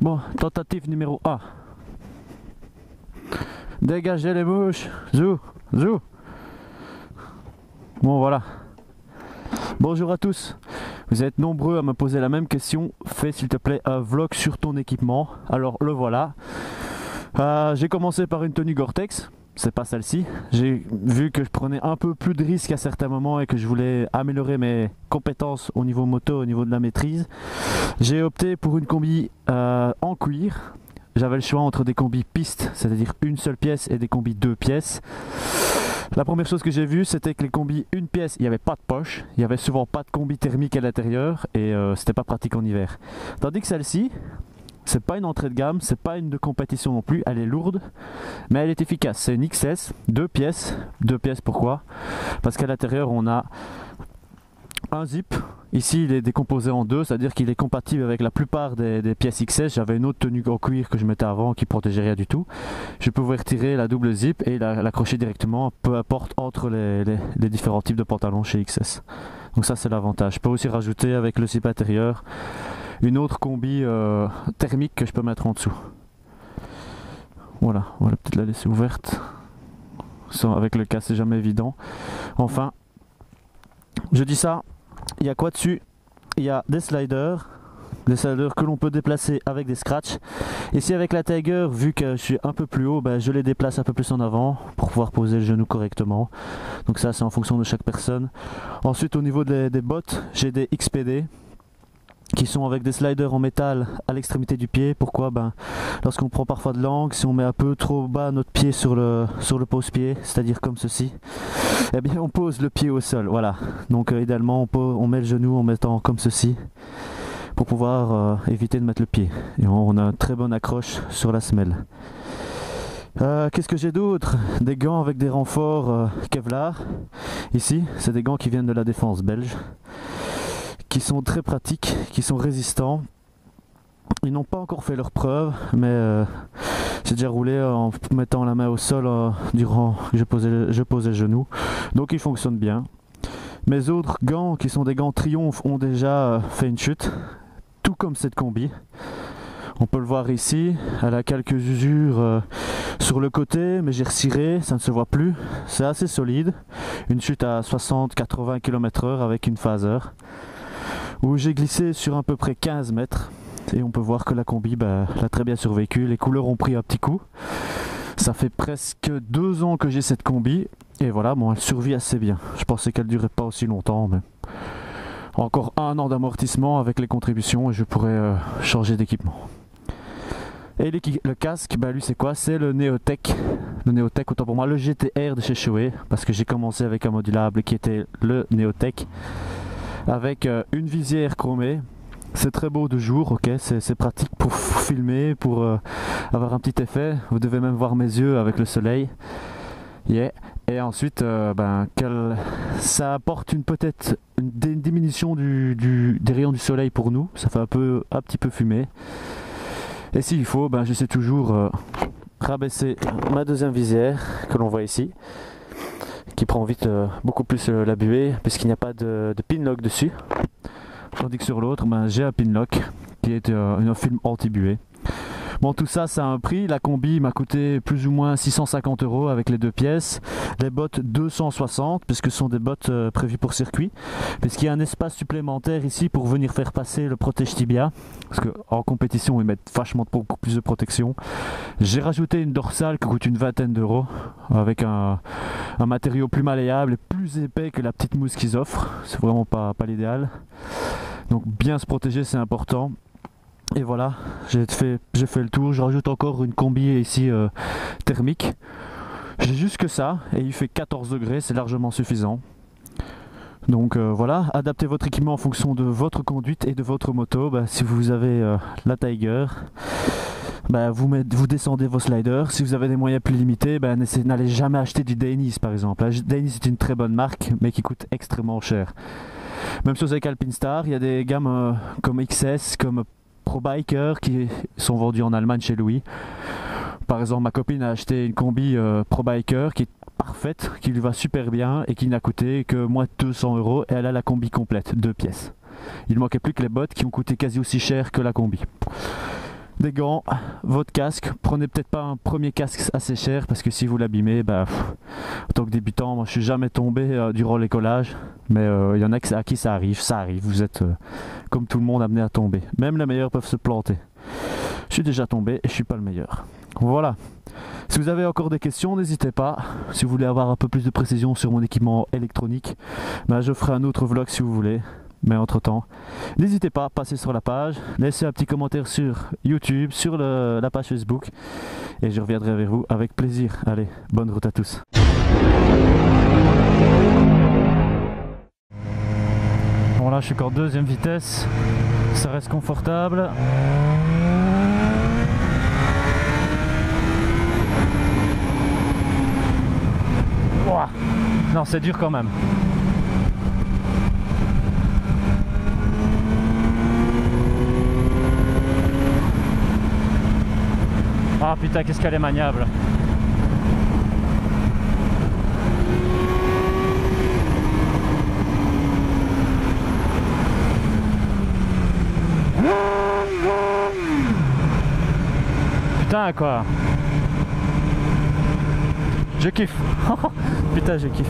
Bon, tentative numéro 1. Dégagez les mouches. Zou, zou. Bon voilà. Bonjour à tous. Vous êtes nombreux à me poser la même question. Fais s'il te plaît un vlog sur ton équipement. Alors le voilà. J'ai commencé par une tenue Gore-Tex. C'est pas celle-ci. J'ai vu que je prenais un peu plus de risques à certains moments et que je voulais améliorer mes compétences au niveau moto, au niveau de la maîtrise. J'ai opté pour une combi en cuir. J'avais le choix entre des combis pistes, c'est-à-dire une seule pièce, et des combis 2 pièces. La première chose que j'ai vue, c'était que les combis une pièce, il n'y avait pas de poche, il n'y avait souvent pas de combi thermique à l'intérieur et c'était pas pratique en hiver. Tandis que celle-ci, c'est pas une entrée de gamme, c'est pas une de compétition non plus, elle est lourde, mais elle est efficace. C'est une XS, 2 pièces. 2 pièces pourquoi? Parce qu'à l'intérieur on a un zip. Ici il est décomposé en deux, c'est-à-dire qu'il est compatible avec la plupart des pièces XS. J'avais une autre tenue en cuir que je mettais avant qui protégeait rien du tout. Je pouvais retirer la double zip et l'accrocher directement, peu importe, entre les différents types de pantalons chez XS. Donc ça c'est l'avantage. Je peux aussi rajouter avec le zip intérieur une autre combi thermique que je peux mettre en dessous. Voilà, on va peut-être la laisser ouverte. Avec le cas c'est jamais évident. Enfin, je dis ça, il y a quoi dessus? Il y a des sliders que l'on peut déplacer avec des scratchs. Ici avec la Tiger, vu que je suis un peu plus haut, je les déplace un peu plus en avant pour pouvoir poser le genou correctement. Donc ça c'est en fonction de chaque personne. Ensuite au niveau des bottes, j'ai des XPD qui sont avec des sliders en métal à l'extrémité du pied. Pourquoi? Lorsqu'on prend parfois de l'angle, si on met un peu trop bas notre pied sur le pose-pied, c'est-à-dire comme ceci, eh bien on pose le pied au sol, voilà. Donc idéalement on met le genou en mettant comme ceci pour pouvoir éviter de mettre le pied. Et on a une très bonne accroche sur la semelle. Qu'est-ce que j'ai d'autre? Des gants avec des renforts Kevlar. Ici, c'est des gants qui viennent de la défense belge, qui sont très pratiques, qui sont résistants. Ils n'ont pas encore fait leur preuve, mais j'ai déjà roulé en mettant la main au sol durant que je posais le genou, donc ils fonctionnent bien. Mes autres gants, qui sont des gants Triomphe, ont déjà fait une chute, tout comme cette combi. On peut le voir ici, elle a quelques usures sur le côté, mais j'ai resserré, ça ne se voit plus. C'est assez solide, une chute à 60-80 km/h avec une phaser, où j'ai glissé sur à peu près 15 mètres. Et on peut voir que la combi l'a très bien survécu. Les couleurs ont pris un petit coup. Ça fait presque 2 ans que j'ai cette combi. Et voilà, bon, elle survit assez bien. Je pensais qu'elle ne durerait pas aussi longtemps. Mais encore 1 an d'amortissement avec les contributions et je pourrais changer d'équipement. Et le casque, lui c'est quoi? C'est le Neotech. Le Neotech, autant pour moi, le GTR de chez Shoei. Parce que j'ai commencé avec un modulable qui était le Neotech. Avec une visière chromée. C'est très beau de jour, ok, c'est pratique pour filmer, pour avoir un petit effet. Vous devez même voir mes yeux avec le soleil. Yeah. Et ensuite, ça apporte peut-être une diminution des rayons du soleil pour nous. Ça fait un petit peu fumer. Et s'il faut, j'essaie toujours rabaisser ma deuxième visière que l'on voit ici, qui prend vite beaucoup plus la buée puisqu'il n'y a pas de pinlock dessus. Tandis que sur l'autre, j'ai un pinlock qui est un film anti-buée. Bon, tout ça, ça a un prix. La combi m'a coûté plus ou moins 650 € avec les 2 pièces. Les bottes 260, puisque ce sont des bottes prévues pour circuit. Puisqu'il y a un espace supplémentaire ici pour venir faire passer le protège tibia. Parce qu'en compétition, ils mettent vachement beaucoup plus de protection. J'ai rajouté une dorsale qui coûte une vingtaine d'euros. Avec un matériau plus malléable et plus épais que la petite mousse qu'ils offrent. C'est vraiment pas l'idéal. Donc bien se protéger, c'est important. Et voilà, j'ai fait le tour. Je rajoute encore une combi ici thermique. J'ai juste que ça et il fait 14 degrés, c'est largement suffisant. Donc voilà, adaptez votre équipement en fonction de votre conduite et de votre moto. Si vous avez la Tiger, vous descendez vos sliders. Si vous avez des moyens plus limités, n'allez jamais acheter du Danish par exemple. Danish est une très bonne marque mais qui coûte extrêmement cher. Même chose avec Alpinestar, il y a des gammes comme XS, comme Pro Biker qui sont vendus en Allemagne chez Louis. Par exemple, ma copine a acheté une combi Pro Biker qui est parfaite, qui lui va super bien et qui n'a coûté que moins de 200 € et elle a la combi complète, 2 pièces. Il ne manquait plus que les bottes qui ont coûté quasi aussi cher que la combi. des gants, votre casque. Prenez peut-être pas un premier casque assez cher parce que si vous l'abîmez, bah, en tant que débutant, moi je suis jamais tombé durant l'écolage, mais il y en a à qui ça arrive, vous êtes comme tout le monde amené à tomber. Même les meilleurs peuvent se planter. Je suis déjà tombé et je suis pas le meilleur. Voilà. Si vous avez encore des questions, n'hésitez pas. Si vous voulez avoir un peu plus de précision sur mon équipement électronique, bah, je ferai un autre vlog si vous voulez. Mais entre temps, n'hésitez pas à passer sur la page, laissez un petit commentaire sur YouTube, sur la page Facebook, et je reviendrai vers vous avec plaisir. Allez, bonne route à tous. Bon là je suis encore deuxième vitesse, ça reste confortable. Ouah. Non, c'est dur quand même. Ah putain, qu'est-ce qu'elle est maniable. Putain quoi. Je kiffe. Putain, je kiffe.